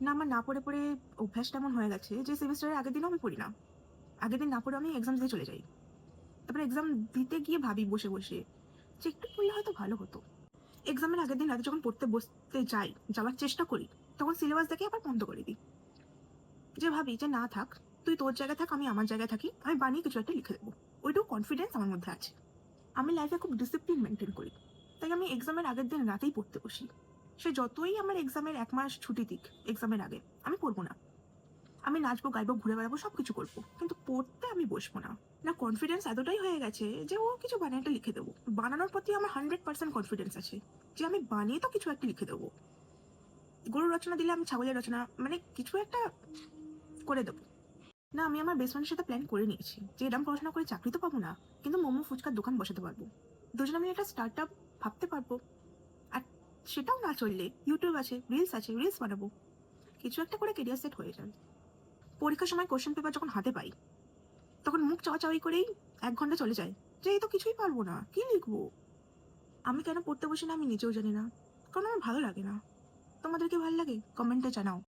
না, আমার না পড়ে পড়ে অভ্যাসটা এমন হয়ে গেছে যে সেমিস্টারের আগের দিনও আমি পড়ি না। আগের দিন না পড়ে আমি এক্সাম দিয়ে চলে যাই। তারপরে এক্সাম দিতে গিয়ে ভাবি বসে বসে যে একটু পড়লে হয়তো ভালো হতো। এক্সামের আগের দিন রাতে যখন পড়তে বসতে যাই, যাওয়ার চেষ্টা করি, তখন সিলেবাস দেখে আবার বন্ধ করে দিই। যে ভাবি যে না থাক, তুই তোর জায়গায় থাক, আমি আমার জায়গায় থাকি, আমি বানিয়ে কিছু একটা লিখে দেবো। ওইটুকু কনফিডেন্স আমার মধ্যে আছে। আমি লাইফে খুব ডিসিপ্লিন মেনটেন করি, তাই আমি এক্সামের আগের দিন রাতেই পড়তে বসি। সে যতই আমার এক্সামের 1 মাস ছুটি দিক, এক্সামের আগে আমি পড়বো না। আমি নাচবো, গাইবো, ঘুরে বেড়াবো, সবকিছু করবো, কিন্তু পড়তে আমি বসবো না। না, কনফিডেন্স এতটাই হয়ে গেছে যে ও কিছু বানিয়ে একটা লিখে দেবো। বানানোর প্রতি আমার 100% কনফিডেন্স আছে যে আমি বানিয়ে তো কিছু একটা লিখে দেবো। গরুর রচনা দিলে আমি ছাগলের রচনা, মানে কিছু একটা করে দেবো। না, আমি আমার বেস্ট ফ্রেন্ডের সাথে প্ল্যান করে নিয়েছি যে এরকম পড়াশোনা করে চাকরি তো পাবো না, কিন্তু মোমো ফুচকার দোকান বসাতে পারবো। দুজনে মিলে একটা স্টার্ট আপ ভাবতে পারবো। আর সেটাও না চললে ইউটিউব আছে, রিলস আছে, রিলস বানাবো। কিছু একটা করে কেরিয়ার সেট হয়ে যায়। পরীক্ষার সময় কোশ্চেন পেপার যখন হাতে পাই, তখন মুখ চাওয়াচাওয়ি করেই 1 ঘন্টা চলে যায় যে এই তো কিছুই পারবো না, কি লিখবো। আমি কেন পড়তে বসি না আমি নিজেও জানি না, কারণ আমার ভালো লাগে না। তোমাদের কি ভালো লাগে? কমেন্টে জানাও।